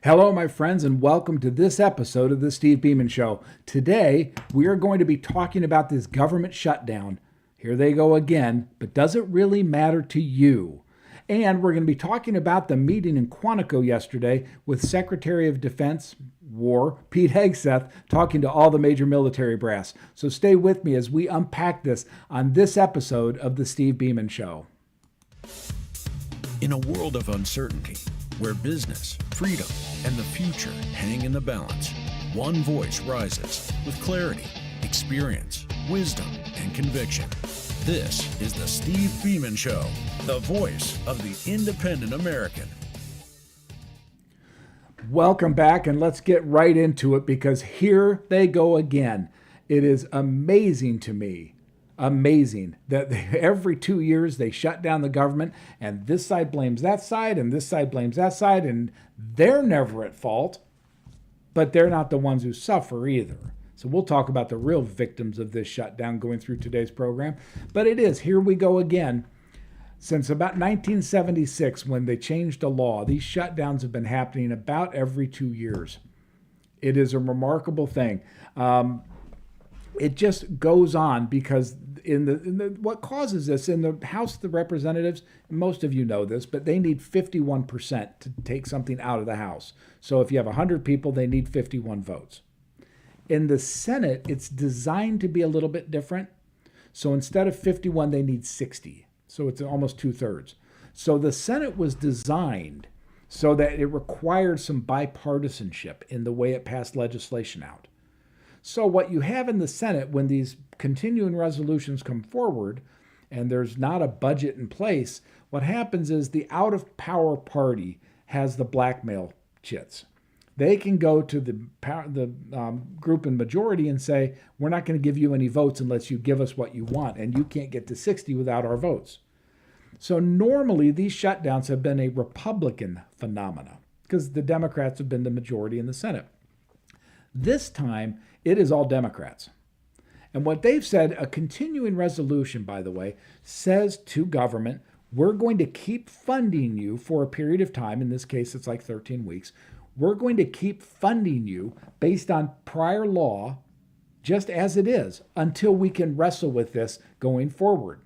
Hello, my friends, and welcome to this episode of the Steve Beaman Show. Today, we are going to be talking about this government shutdown. Here they go again, but does it really matter to you? And we're going to be talking about the meeting in Quantico yesterday with Secretary of Defense, War, Pete Hegseth, talking to all the major military brass. So stay with me as we unpack this on this episode of the Steve Beaman Show. In a world of uncertainty, where business, freedom, and the future hang in the balance, one voice rises with clarity, experience, wisdom, and conviction. This is the Steve Beaman Show, the voice of the independent American. Welcome back, and let's get right into it because here they go again. It is amazing to me. Amazing that every 2 years they shut down the government and this side blames that side and this side blames that side, and they're never at fault, but they're not the ones who suffer either. So we'll talk about the real victims of this shutdown going through today's program. But it is, here we go again. Since about 1976, when they changed the law, these shutdowns have been happening about every 2 years. It is a remarkable thing. It just goes on because what causes this in the House of the Representatives, most of you know this, but they need 51% to take something out of the House. So if you have 100 people, they need 51 votes. In the Senate, it's designed to be a little bit different. So instead of 51, they need 60. So it's almost 2/3. So the Senate was designed so that it required some bipartisanship in the way it passed legislation out. So what you have in the Senate, when these continuing resolutions come forward and there's not a budget in place, what happens is the out-of-power party has the blackmail chits. They can go to the group in majority and say, we're not going to give you any votes unless you give us what you want, and you can't get to 60 without our votes. So normally these shutdowns have been a Republican phenomena because the Democrats have been the majority in the Senate. This time, it is all Democrats. And what they've said, a continuing resolution, by the way, says to government, we're going to keep funding you for a period of time. In this case, it's like 13 weeks. We're going to keep funding you based on prior law, just as it is, until we can wrestle with this going forward.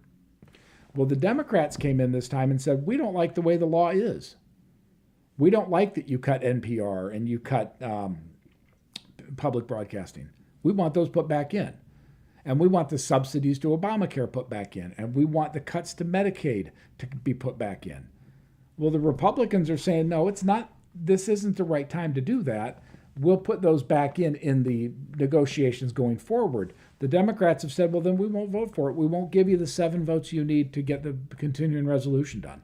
Well, the Democrats came in this time and said, we don't like the way the law is. We don't like that you cut NPR and you cut public broadcasting. We want those put back in. And we want the subsidies to Obamacare put back in. And we want the cuts to Medicaid to be put back in. Well, the Republicans are saying, no, it's not. This isn't the right time to do that. We'll put those back in the negotiations going forward. The Democrats have said, well, then we won't vote for it. We won't give you the 7 votes you need to get the continuing resolution done.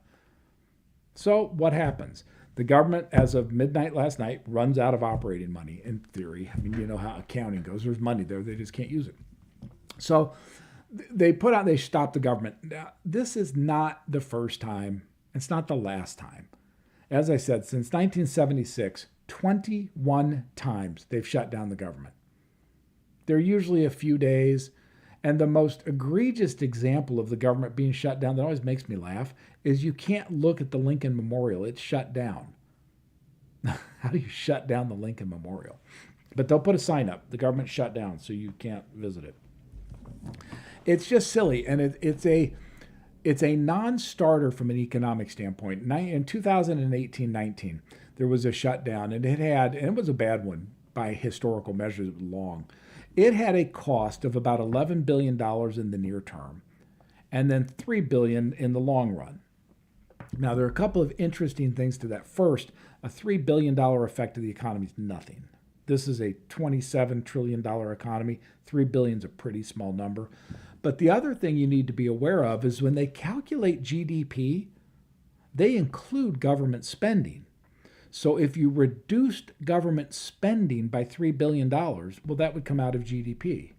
So what happens? The government, as of midnight last night, runs out of operating money, in theory. I mean, you know how accounting goes. There's money there. They just can't use it. So they stopped the government. Now, this is not the first time. It's not the last time. As I said, since 1976, 21 times they've shut down the government. They're usually a few days. And the most egregious example of the government being shut down that always makes me laugh is you can't look at the Lincoln Memorial. It's shut down. How do you shut down the Lincoln Memorial? But they'll put a sign up. The government shut down, so you can't visit it. It's just silly, and it's a non-starter from an economic standpoint. In 2018-19, there was a shutdown, and it was a bad one by historical measures. It was long. It had a cost of about $11 billion in the near term, and then $3 billion in the long run. Now, there are a couple of interesting things to that. First, a $3 billion effect to the economy is nothing. This is a $27 trillion economy. $3 billion is a pretty small number. But the other thing you need to be aware of is when they calculate GDP, they include government spending. So if you reduced government spending by $3 billion, well, that would come out of GDP.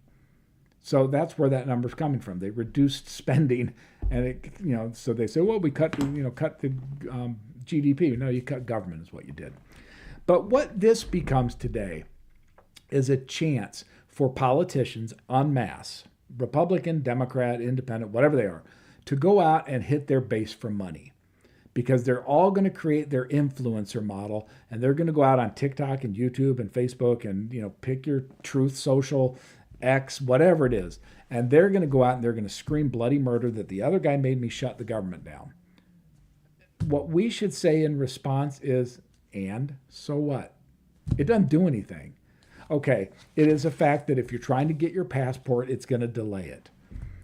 So that's where that number's coming from. They reduced spending, and so they say, well, we cut the GDP. No, you cut government is what you did. But what this becomes today is a chance for politicians en masse, Republican, Democrat, Independent, whatever they are, to go out and hit their base for money. because they're all going to create their influencer model, and they're going to go out on TikTok and YouTube and Facebook and, pick your Truth Social, X, whatever it is. And they're going to go out and they're going to scream bloody murder that the other guy made me shut the government down. What we should say in response is, and so what? It doesn't do anything. Okay, it is a fact that if you're trying to get your passport, it's going to delay it.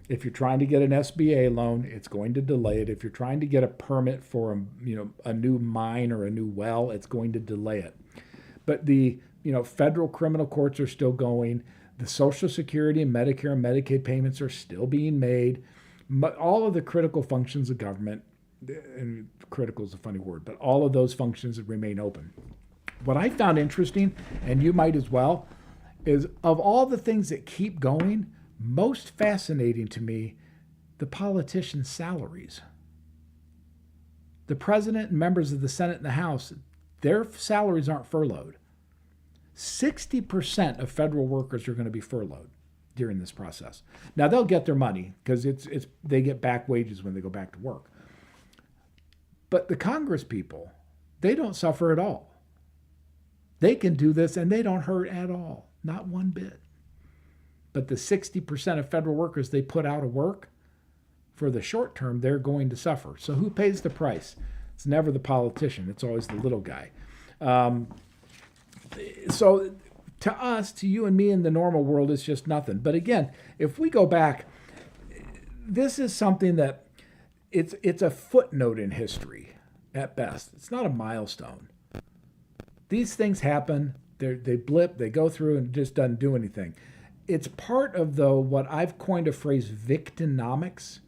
If you're trying to get an SBA loan, it's going to delay it. If you're trying to get a permit for a new mine or a new well, it's going to delay it. But the federal criminal courts are still going. The Social Security and Medicare and Medicaid payments are still being made. All of the critical functions of government, and critical is a funny word, but all of those functions remain open. What I found interesting, and you might as well, is of all the things that keep going, most fascinating to me, the politicians' salaries. The president and members of the Senate and the House, their salaries aren't furloughed. 60% of federal workers are going to be furloughed during this process. Now, they'll get their money because they get back wages when they go back to work. But the Congress people, they don't suffer at all. They can do this and they don't hurt at all, not one bit. But the 60% of federal workers they put out of work, for the short term, they're going to suffer. So who pays the price? It's never the politician. It's always the little guy. So to us, to you and me in the normal world, it's just nothing. But again, if we go back, this is something that it's a footnote in history at best. It's not a milestone. These things happen, they blip, they go through, and it just doesn't do anything. It's part of, though, what I've coined a phrase, victinomics,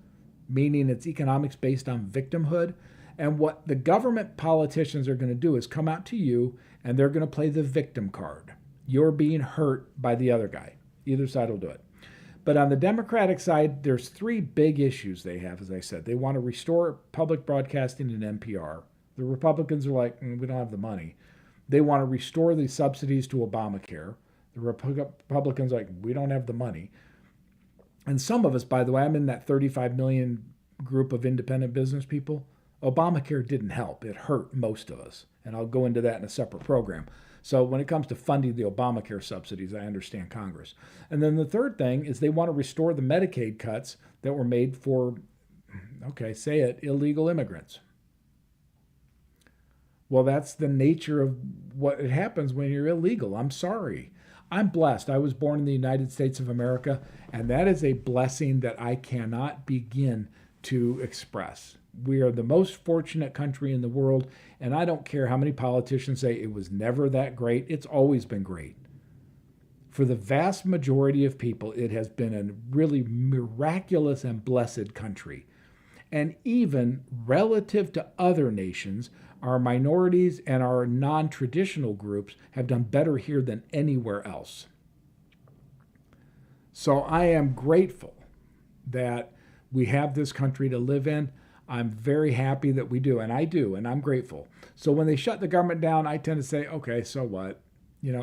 meaning it's economics based on victimhood. And what the government politicians are going to do is come out to you, and they're going to play the victim card. You're being hurt by the other guy. Either side will do it. But on the Democratic side, there's three big issues they have, as I said. They want to restore public broadcasting and NPR. The Republicans are like, we don't have the money. They want to restore the subsidies to Obamacare. The Republicans are like, we don't have the money. And some of us, by the way, I'm in that 35 million group of independent business people. Obamacare didn't help. It hurt most of us. And I'll go into that in a separate program. So when it comes to funding the Obamacare subsidies, I understand Congress. And then the third thing is they want to restore the Medicaid cuts that were made for, say it, illegal immigrants. Well, that's the nature of what it happens when you're illegal. I'm sorry. I'm blessed. I was born in the United States of America, and that is a blessing that I cannot begin to express. We are the most fortunate country in the world, and I don't care how many politicians say it was never that great. It's always been great. For the vast majority of people, it has been a really miraculous and blessed country. And even relative to other nations, our minorities and our non-traditional groups have done better here than anywhere else. So I am grateful that we have this country to live in. I'm very happy that we do, and I do, and I'm grateful. So when they shut the government down, I tend to say, okay, so what?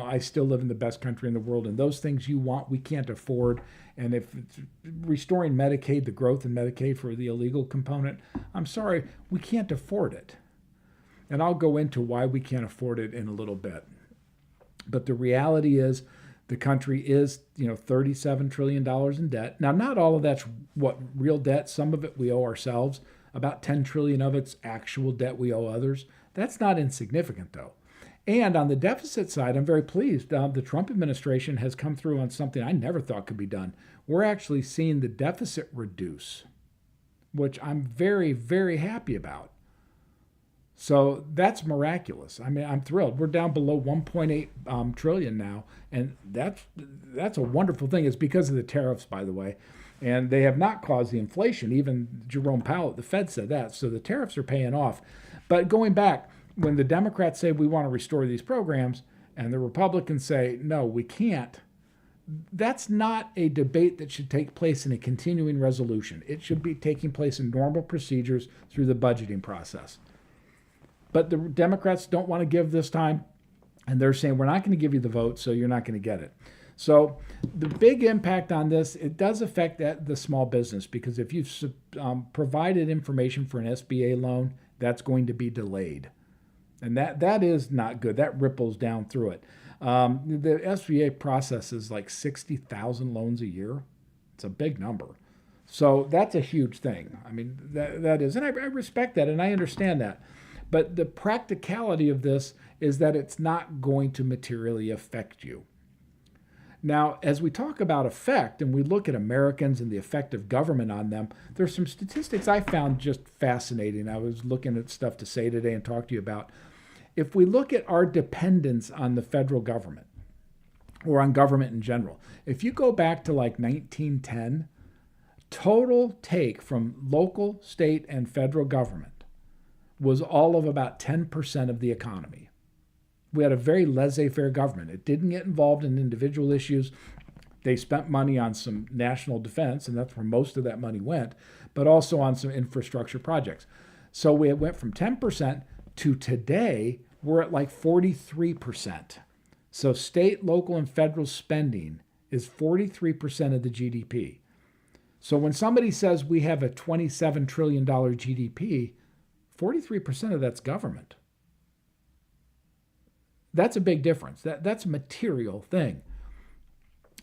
I still live in the best country in the world, and those things you want, we can't afford. And if it's restoring Medicaid, the growth in Medicaid for the illegal component, I'm sorry, we can't afford it. And I'll go into why we can't afford it in a little bit. But the reality is the country is, $37 trillion in debt. Now, not all of that's what real debt. Some of it we owe ourselves. About 10 trillion of it's actual debt we owe others. That's not insignificant, though. And on the deficit side, I'm very pleased. The Trump administration has come through on something I never thought could be done. We're actually seeing the deficit reduce, which I'm very, very happy about. So that's miraculous. I mean, I'm thrilled. We're down below 1.8 trillion now, and that's a wonderful thing. It's because of the tariffs, by the way, and they have not caused the inflation. Even Jerome Powell at the Fed said that. So the tariffs are paying off. But going back, when the Democrats say we want to restore these programs, and the Republicans say no, we can't, that's not a debate that should take place in a continuing resolution. It should be taking place in normal procedures through the budgeting process. But the Democrats don't want to give this time, and they're saying, we're not going to give you the vote, so you're not going to get it. So the big impact on this, it does affect the small business, because if you've provided information for an SBA loan, That's going to be delayed. And that is not good. That ripples down through it. The SBA processes like 60,000 loans a year. It's a big number. So that's a huge thing. I mean, that is, and I respect that and I understand that. But the practicality of this is that it's not going to materially affect you. Now, as we talk about effect and we look at Americans and the effect of government on them, there's some statistics I found just fascinating. I was looking at stuff to say today and talk to you about. If we look at our dependence on the federal government or on government in general, if you go back to like 1910, total take from local, state, and federal government was all of about 10% of the economy. We had a very laissez-faire government. It didn't get involved in individual issues. They spent money on some national defense, and that's where most of that money went, but also on some infrastructure projects. So we went from 10% to today, we're at like 43%. So state, local, and federal spending is 43% of the GDP. So when somebody says we have a $27 trillion GDP, 43% of that's government. That's a big difference. That's a material thing.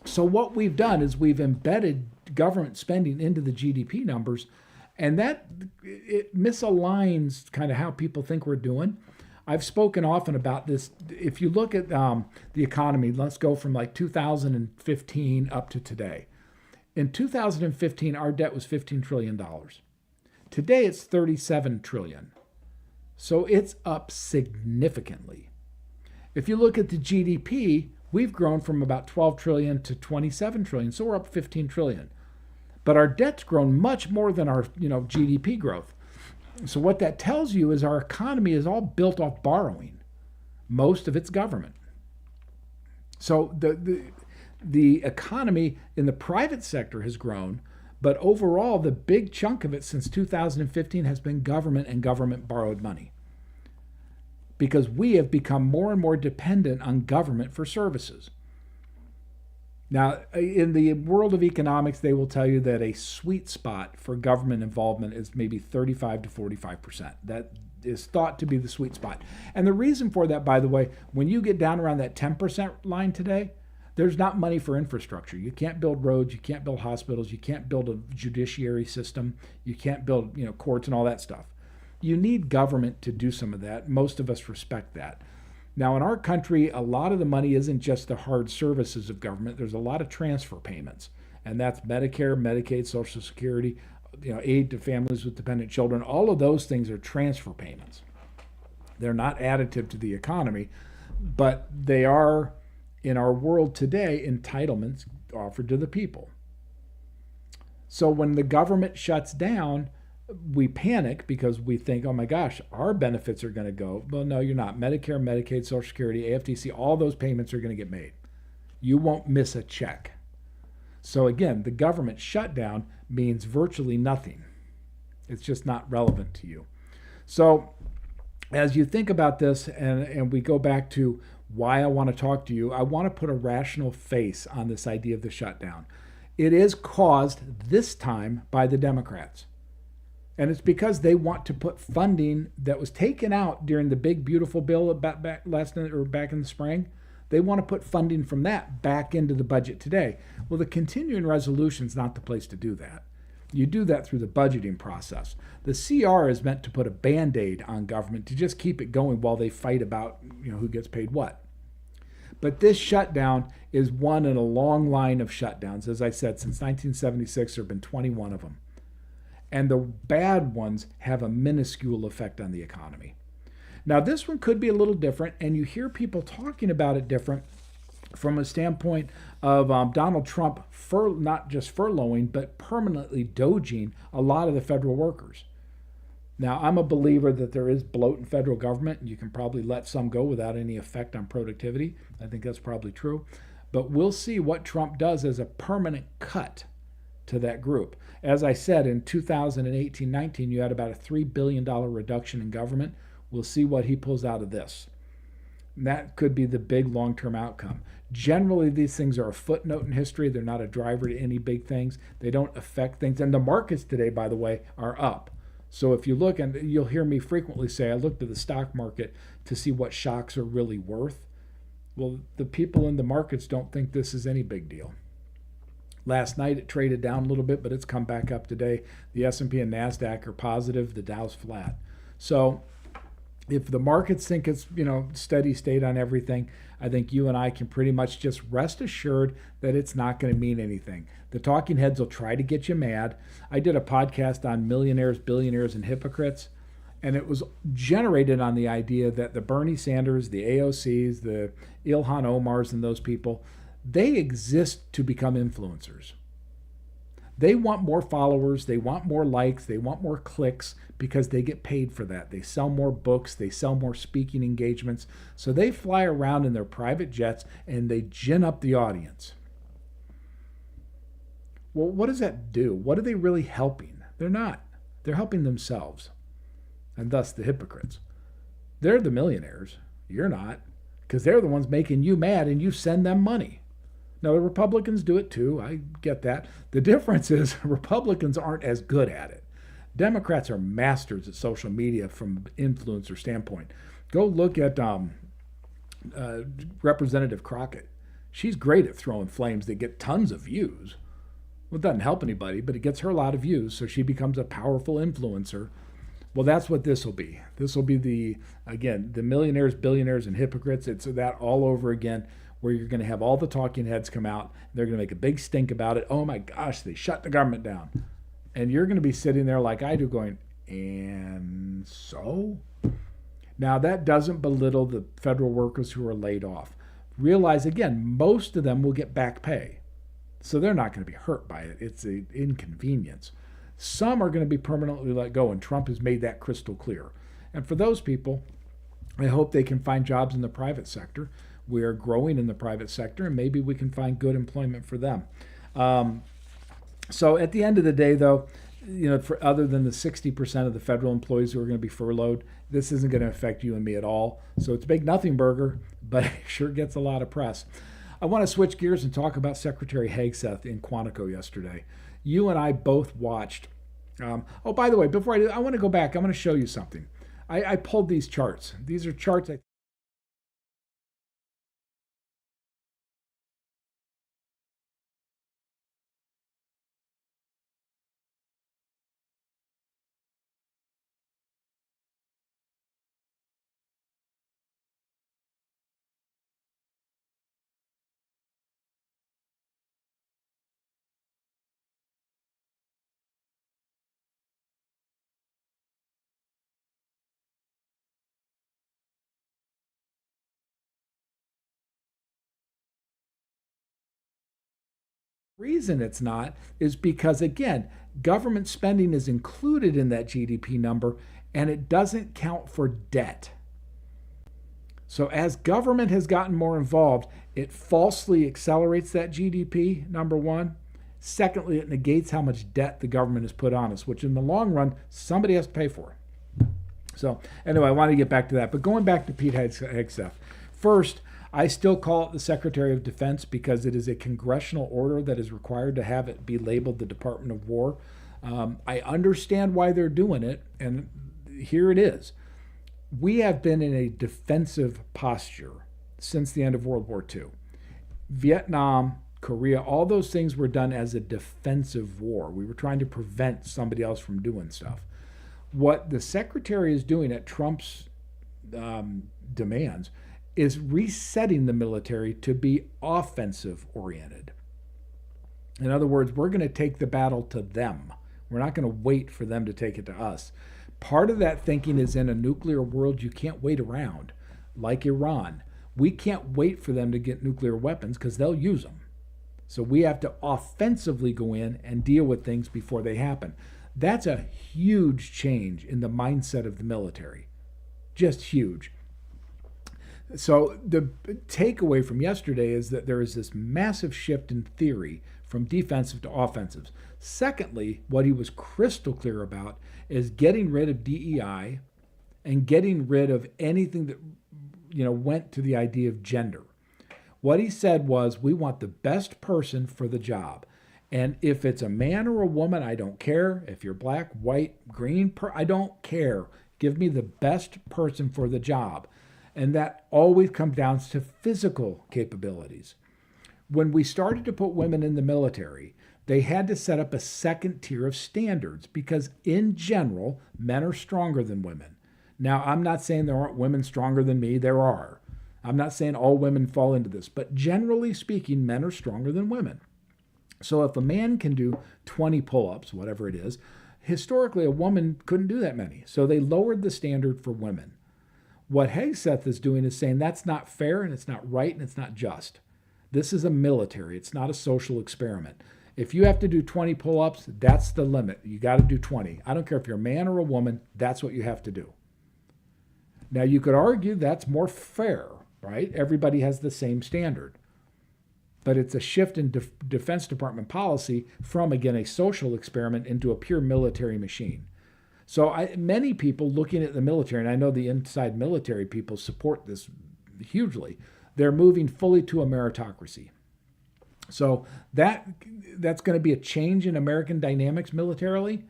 So what we've done is we've embedded government spending into the GDP numbers, and that it misaligns kind of how people think we're doing. I've spoken often about this. If you look at the economy, let's go from like 2015 up to today. In 2015, our debt was $15 trillion. Today, it's $37 trillion. So it's up significantly. If you look at the GDP, we've grown from about 12 trillion to 27 trillion, so we're up 15 trillion. But our debt's grown much more than our GDP growth. So what that tells you is our economy is all built off borrowing. Most of it's government. So the economy in the private sector has grown, but overall the big chunk of it since 2015 has been government and government borrowed money. Because we have become more and more dependent on government for services. Now, in the world of economics, they will tell you that a sweet spot for government involvement is maybe 35 to 45%. That is thought to be the sweet spot. And the reason for that, by the way, when you get down around that 10% line today, there's not money for infrastructure. You can't build roads, you can't build hospitals, you can't build a judiciary system, you can't build courts and all that stuff. You need government to do some of that. Most of us respect that. Now, in our country, a lot of the money isn't just the hard services of government. There's a lot of transfer payments, and that's Medicare, Medicaid, Social Security, aid to families with dependent children. All of those things are transfer payments. They're not additive to the economy, but they are, in our world today, entitlements offered to the people. So when the government shuts down, we panic because we think, oh my gosh, our benefits are going to go. Well, no, you're not. Medicare, Medicaid, Social Security, AFTC, all those payments are going to get made. You won't miss a check. So again, the government shutdown means virtually nothing. It's just not relevant to you. So as you think about this, and we go back to why I want to talk to you, I want to put a rational face on this idea of the shutdown. It is caused this time by the Democrats. And it's because they want to put funding that was taken out during the big, beautiful bill back in the spring. They want to put funding from that back into the budget today. Well, the continuing resolution is not the place to do that. You do that through the budgeting process. The CR is meant to put a Band-Aid on government to just keep it going while they fight about who gets paid what. But this shutdown is one in a long line of shutdowns. As I said, since 1976, there have been 21 of them. And the bad ones have a minuscule effect on the economy. Now, this one could be a little different, and you hear people talking about it different from a standpoint of Donald Trump not just furloughing, but permanently doging a lot of the federal workers. Now, I'm a believer that there is bloat in federal government, and you can probably let some go without any effect on productivity. I think that's probably true. But we'll see what Trump does as a permanent cut to that group. As I said, in 2018-19, you had about a $3 billion reduction in government. We'll see what he pulls out of this. And that could be the big long-term outcome. Generally, these things are a footnote in history. They're not a driver to any big things. They don't affect things. And the markets today, by the way, are up. So if you look, and you'll hear me frequently say, I looked at the stock market to see what stocks are really worth. Well, the people in the markets don't think this is any big deal. Last night it traded down a little bit, but it's come back up today. The S&P and NASDAQ are positive. The Dow's flat. So if the markets think it's, steady state on everything, I think you and I can pretty much just rest assured that it's not going to mean anything. The talking heads will try to get you mad. I did a podcast on millionaires, billionaires, and hypocrites, and it was generated on the idea that the Bernie Sanders, the AOCs, the Ilhan Omars, and those people, they exist to become influencers. They want more followers, they want more likes, they want more clicks because they get paid for that. They sell more books, they sell more speaking engagements. So they fly around in their private jets and they gin up the audience. Well, what does that do? What are they really helping? They're not. They're helping themselves, and thus the hypocrites. They're the millionaires. You're not, because they're the ones making you mad and you send them money. Now, the Republicans do it too. I get that. The difference is Republicans aren't as good at it. Democrats are masters at social media from an influencer standpoint. Go look at Representative Crockett. She's great at throwing flames that get tons of views. Well, it doesn't help anybody, but it gets her a lot of views, so she becomes a powerful influencer. Well, that's what this will be. This will be the millionaires, billionaires, and hypocrites. It's that all over again, where you're going to have all the talking heads come out. They're going to make a big stink about it. Oh my gosh, they shut the government down. And you're going to be sitting there like I do going, and so? Now, that doesn't belittle the federal workers who are laid off. Realize, again, most of them will get back pay. So they're not going to be hurt by it. It's an inconvenience. Some are going to be permanently let go, and Trump has made that crystal clear. And for those people, I hope they can find jobs in the private sector. We are growing in the private sector, and maybe we can find good employment for them. So at the end of the day, though, for other than the 60% of the federal employees who are going to be furloughed, this isn't going to affect you and me at all. So it's a big nothing burger, but it sure gets a lot of press. I want to switch gears and talk about Secretary Hegseth in Quantico yesterday. You and I both watched. By the way, before I do, I want to go back. I'm going to show you something. I pulled these charts. These are charts reason it's not is because, again, government spending is included in that GDP number and it doesn't count for debt. So as government has gotten more involved, it falsely accelerates that GDP, number one. Secondly, it negates how much debt the government has put on us, which in the long run, somebody has to pay for. So anyway, I want to get back to that. But going back to Pete Hegseth, first, I still call it the Secretary of Defense because it is a congressional order that is required to have it be labeled the Department of War. I understand why they're doing it, and here it is. We have been in a defensive posture since the end of World War II. Vietnam, Korea, all those things were done as a defensive war. We were trying to prevent somebody else from doing stuff. What the Secretary is doing at Trump's demands is resetting the military to be offensive oriented. In other words, we're going to take the battle to them. We're not going to wait for them to take it to us. Part of that thinking is in a nuclear world, you can't wait around, like Iran. We can't wait for them to get nuclear weapons because they'll use them. So we have to offensively go in and deal with things before they happen. That's a huge change in the mindset of the military. Just huge. So the takeaway from yesterday is that there is this massive shift in theory from defensive to offensive. Secondly, what he was crystal clear about is getting rid of DEI and getting rid of anything that went to the idea of gender. What he said was, we want the best person for the job. And if it's a man or a woman, I don't care. If you're black, white, green, I don't care. Give me the best person for the job. And that always comes down to physical capabilities. When we started to put women in the military, they had to set up a second tier of standards because, in general, men are stronger than women. Now, I'm not saying there aren't women stronger than me. There are. I'm not saying all women fall into this. But generally speaking, men are stronger than women. So if a man can do 20 pull-ups, whatever it is, historically a woman couldn't do that many. So they lowered the standard for women. What Hegseth is doing is saying that's not fair and it's not right and it's not just. This is a military. It's not a social experiment. If you have to do 20 pull-ups, that's the limit. You got to do 20. I don't care if you're a man or a woman, that's what you have to do. Now you could argue that's more fair, right? Everybody has the same standard. But it's a shift in Defense Department policy from, again, a social experiment into a pure military machine. So many people looking at the military, and I know the inside military people support this hugely, they're moving fully to a meritocracy. So that's going to be a change in American dynamics militarily.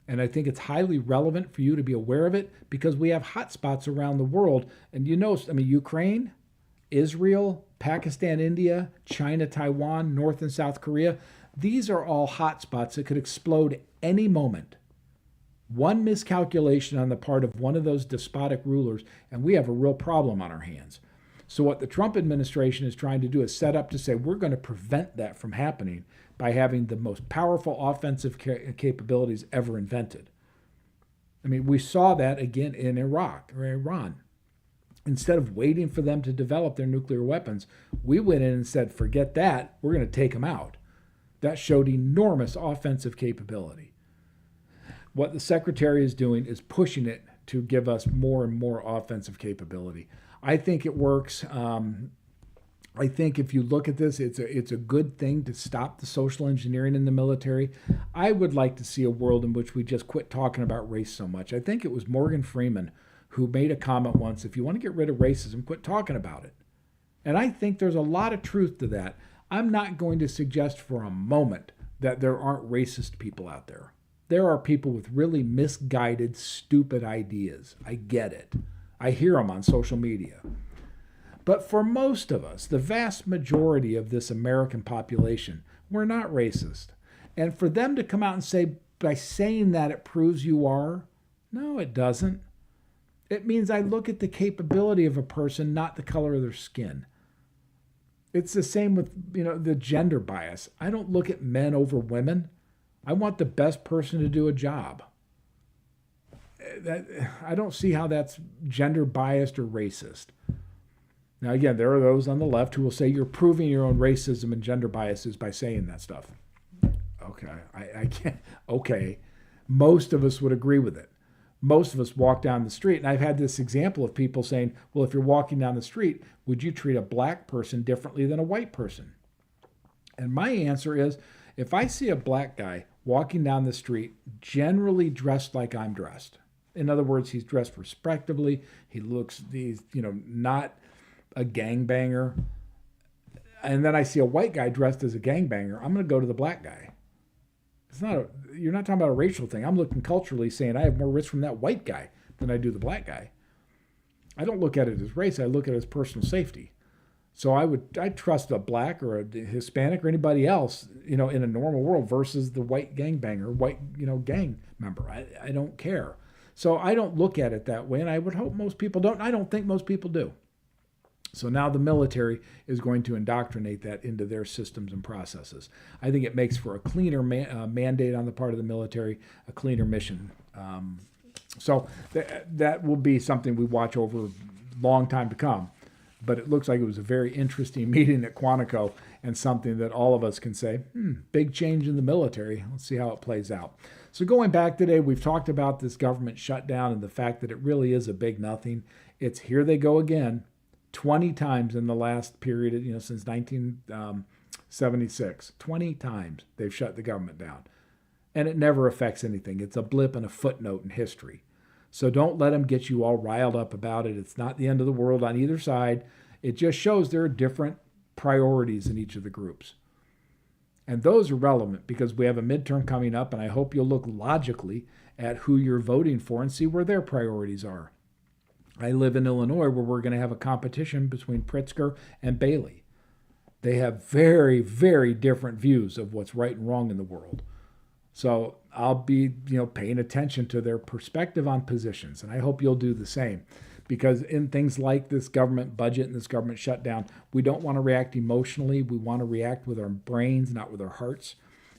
And I think it's highly relevant for you to be aware of it because we have hotspots around the world. And Ukraine, Israel, Pakistan, India, China, Taiwan, North and South Korea, these are all hotspots that could explode any moment. One miscalculation on the part of one of those despotic rulers, and we have a real problem on our hands. So what the Trump administration is trying to do is set up to say we're going to prevent that from happening by having the most powerful offensive capabilities ever invented. I mean, we saw that again in Iraq or Iran. Instead of waiting for them to develop their nuclear weapons, we went in and said, forget that, we're going to take them out. That showed enormous offensive capability. What the secretary is doing is pushing it to give us more and more offensive capability. I think it works. I think if you look at this, it's a good thing to stop the social engineering in the military. I would like to see a world in which we just quit talking about race so much. I think it was Morgan Freeman who made a comment once, if you want to get rid of racism, quit talking about it. And I think there's a lot of truth to that. I'm not going to suggest for a moment that there aren't racist people out there. There are people with really misguided, stupid ideas. I get it. I hear them on social media. But for most of us, the vast majority of this American population, we're not racist. And for them to come out and say, by saying that it proves you are, no, it doesn't. It means I look at the capability of a person, not the color of their skin. It's the same with, the gender bias. I don't look at men over women. I want the best person to do a job. I don't see how that's gender biased or racist. Now, again, there are those on the left who will say you're proving your own racism and gender biases by saying that stuff. Okay, I can't. Okay, most of us would agree with it. Most of us walk down the street, and I've had this example of people saying, well, if you're walking down the street, would you treat a black person differently than a white person? And my answer is, if I see a black guy walking down the street, generally dressed like I'm dressed, in other words, he's dressed respectably, he's not a gangbanger, and then I see a white guy dressed as a gangbanger, I'm going to go to the black guy. You're not talking about a racial thing. I'm looking culturally, saying I have more risk from that white guy than I do the black guy. I don't look at it as race. I look at it as personal safety. So I trust a black or a Hispanic or anybody else, in a normal world versus the white gangbanger, gang member. I don't care. So I don't look at it that way, and I would hope most people don't. I don't think most people do. So now the military is going to indoctrinate that into their systems and processes. I think it makes for a cleaner mandate on the part of the military, a cleaner mission. So that will be something we watch over a long time to come. But it looks like it was a very interesting meeting at Quantico and something that all of us can say, big change in the military. Let's see how it plays out. So going back today, we've talked about this government shutdown and the fact that it really is a big nothing. It's here they go again. 20 times in the last period, since 1976. 20 times they've shut the government down. And it never affects anything. It's a blip and a footnote in history. So don't let them get you all riled up about it. It's not the end of the world on either side. It just shows there are different priorities in each of the groups. And those are relevant because we have a midterm coming up, and I hope you'll look logically at who you're voting for and see where their priorities are. I live in Illinois, where we're going to have a competition between Pritzker and Bailey. They have very, very different views of what's right and wrong in the world. So I'll be, paying attention to their perspective on positions, and I hope you'll do the same. Because in things like this government budget and this government shutdown, we don't want to react emotionally. We want to react with our brains, not with our hearts.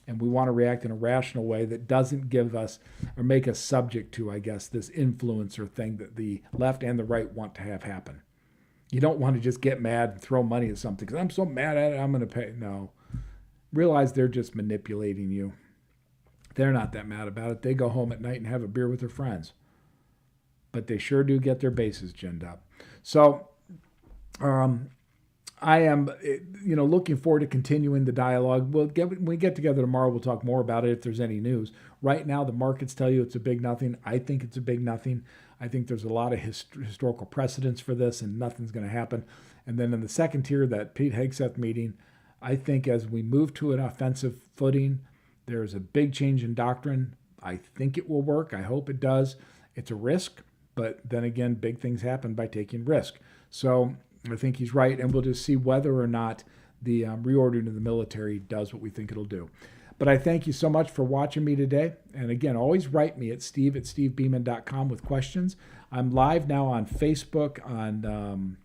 And we want to react in a rational way that doesn't give us or make us subject to, I guess, this influencer thing that the left and the right want to have happen. You don't want to just get mad and throw money at something because I'm so mad at it, I'm going to pay. No. Realize they're just manipulating you. They're not that mad about it. They go home at night and have a beer with their friends. But they sure do get their bases ginned up. So I am, looking forward to continuing the dialogue. When we get together tomorrow, we'll talk more about it if there's any news. Right now, the markets tell you it's a big nothing. I think it's a big nothing. I think there's a lot of historical precedents for this, and nothing's going to happen. And then in the second tier, that Pete Hegseth meeting, I think as we move to an offensive footing, there's a big change in doctrine. I think it will work. I hope it does. It's a risk. But then again, big things happen by taking risk. So I think he's right, and we'll just see whether or not the reordering of the military does what we think it'll do. But I thank you so much for watching me today. And again, always write me at steve@stevebeaman.com with questions. I'm live now on Facebook, on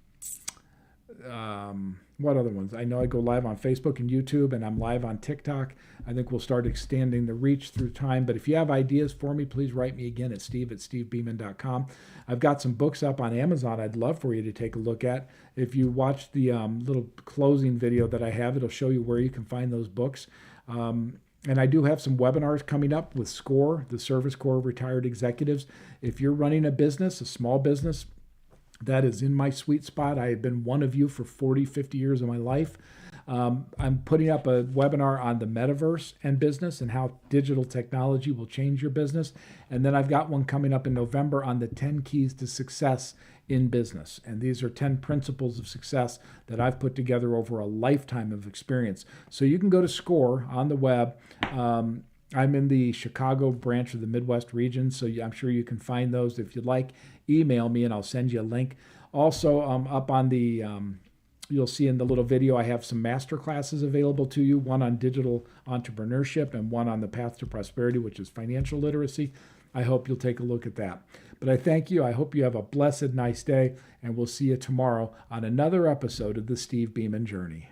what other ones? I know I go live on Facebook and YouTube, and I'm live on TikTok. I think we'll start extending the reach through time. But if you have ideas for me, please write me again at steve@stevebeaman.com. I've got some books up on Amazon I'd love for you to take a look at. If you watch the little closing video that I have, it'll show you where you can find those books. And I do have some webinars coming up with SCORE, the Service Corps of Retired Executives. If you're running a business, a small business, that is in my sweet spot. I have been one of you for 40, 50 years of my life. I'm putting up a webinar on the metaverse and business and how digital technology will change your business. And then I've got one coming up in November on the 10 keys to success in business. And these are 10 principles of success that I've put together over a lifetime of experience. So you can go to SCORE on the web. I'm in the Chicago branch of the Midwest region, so I'm sure you can find those. If you'd like, email me and I'll send you a link. Also, up on the, you'll see in the little video, I have some master classes available to you, one on digital entrepreneurship and one on the path to prosperity, which is financial literacy. I hope you'll take a look at that. But I thank you. I hope you have a blessed, nice day, and we'll see you tomorrow on another episode of the Steve Beaman Journey.